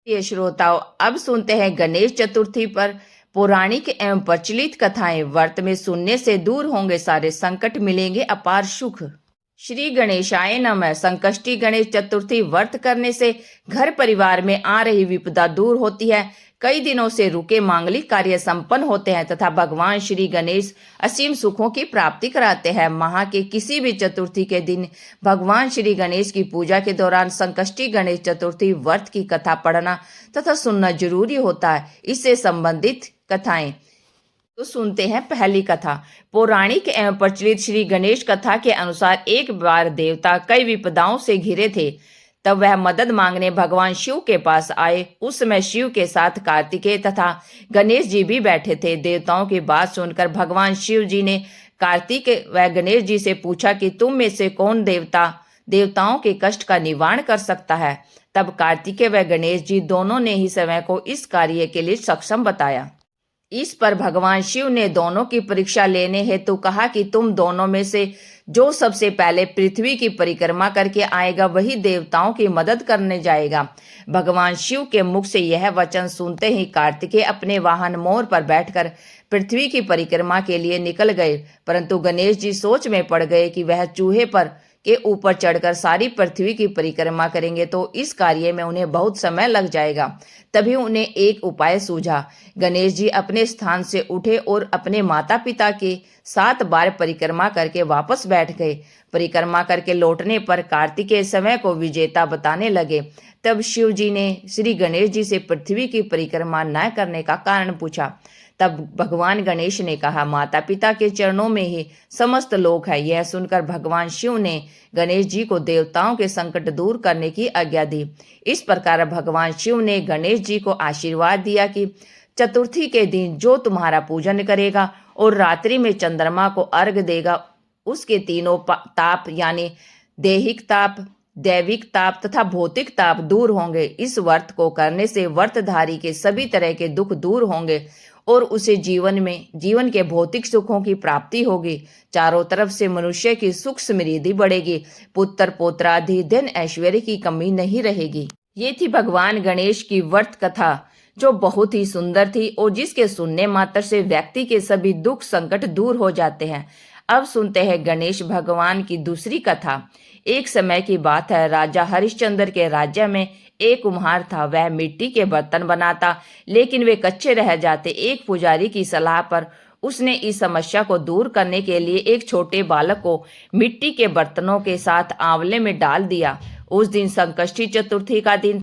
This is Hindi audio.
प्रिय श्रोताओं, अब सुनते हैं गणेश चतुर्थी पर पौराणिक एवं प्रचलित कथाएं। व्रत में सुनने से दूर होंगे सारे संकट, मिलेंगे अपार सुख। श्री गणेशाय नमः। संकष्टी गणेश चतुर्थी व्रत करने से घर परिवार में आ रही विपदा दूर होती है। कई दिनों से रुके मांगलिक कार्य संपन्न होते हैं तथा भगवान श्री गणेश असीम सुखों की प्राप्ति कराते हैं। माह के किसी भी चतुर्थी के दिन भगवान श्री गणेश की पूजा के दौरान संकष्टी गणेश चतुर्थी व्रत की कथा पढ़ना तथा सुनना जरूरी होता है। इससे संबंधित कथाएं तो सुनते हैं। पहली कथा। पौराणिक एवं प्रचलित श्री गणेश कथा के अनुसार एक बार देवता कई विपदाओं से घिरे थे। तब वह मदद मांगने भगवान शिव के पास आए। उस समय शिव के साथ कार्तिकेय तथा गणेश जी भी बैठे थे। देवताओं की बात सुनकर भगवान शिव जी ने कार्तिकेय व गणेश जी से पूछा कि तुम में से कौन देवताओं के कष्ट का निवारण कर सकता है। तब कार्तिकेय व गणेश जी दोनों ने ही स्वयं को इस कार्य के लिए सक्षम बताया। इस पर भगवान शिव ने दोनों की परीक्षा लेने हेतु कहा कि तुम दोनों में से जो सबसे पहले पृथ्वी की परिक्रमा करके आएगा वही देवताओं की मदद करने जाएगा। भगवान शिव के मुख से यह वचन सुनते ही कार्तिकेय अपने वाहन मोर पर बैठकर पृथ्वी की परिक्रमा के लिए निकल गए। परंतु गणेश जी सोच में पड़ गए कि वह चूहे पर के ऊपर चढ़कर सारी पृथ्वी की परिक्रमा करेंगे तो इस कार्य में उन्हें बहुत समय लग जाएगा। तभी उन्हें एक उपाय सूझा। गणेश जी अपने स्थान से उठे और अपने माता पिता के 7 बार परिक्रमा करके वापस बैठ गए। परिक्रमा करके लौटने पर कार्तिकेय समय को विजेता बताने लगे। तब शिव जी ने श्री गणेश जी से पृथ्वी की परिक्रमा न करने का कारण पूछा। तब भगवान गणेश ने कहा, माता पिता के चरणों में ही समस्त लोक है। यह सुनकर भगवान शिव ने गणेश जी को देवताओं के संकट दूर करने की आज्ञा दी। इस प्रकार भगवान शिव ने गणेश जी को आशीर्वाद दिया कि चतुर्थी के दिन जो तुम्हारा पूजन करेगा और रात्रि में चंद्रमा को अर्घ देगा, उसके तीनों ताप यानी दैहिक ताप, दैविक ताप तथा भौतिक ताप दूर होंगे। इस व्रत को करने से व्रतधारी के सभी तरह के दुख दूर होंगे और उसे जीवन के भौतिक सुखों की प्राप्ति होगी। चारों तरफ से मनुष्य की सुख समृद्धि बढ़ेगी। पुत्र पौत्रादि धन ऐश्वर्य की कमी नहीं रहेगी। ये थी भगवान गणेश की व्रत कथा, जो बहुत ही सुंदर थी और जिसके सुनने मात्र से व्यक्ति के सभी दुख संकट दूर हो जाते हैं। अब सुनते हैं गणेश भगवान की दूसरी कथा। एक समय की बात है, राजा हरिश्चंद्र के राज्य में एक कुम्हार था। वह मिट्टी के बर्तन बनाता, लेकिन वे कच्चे रह जाते। एक पुजारी की सलाह पर उसने इस समस्या को दूर करने के लिए एक छोटे बालक को मिट्टी के बर्तनों के साथ आंवले में डाल दिया। उस दिन संकष्टी चतुर्थी का दिन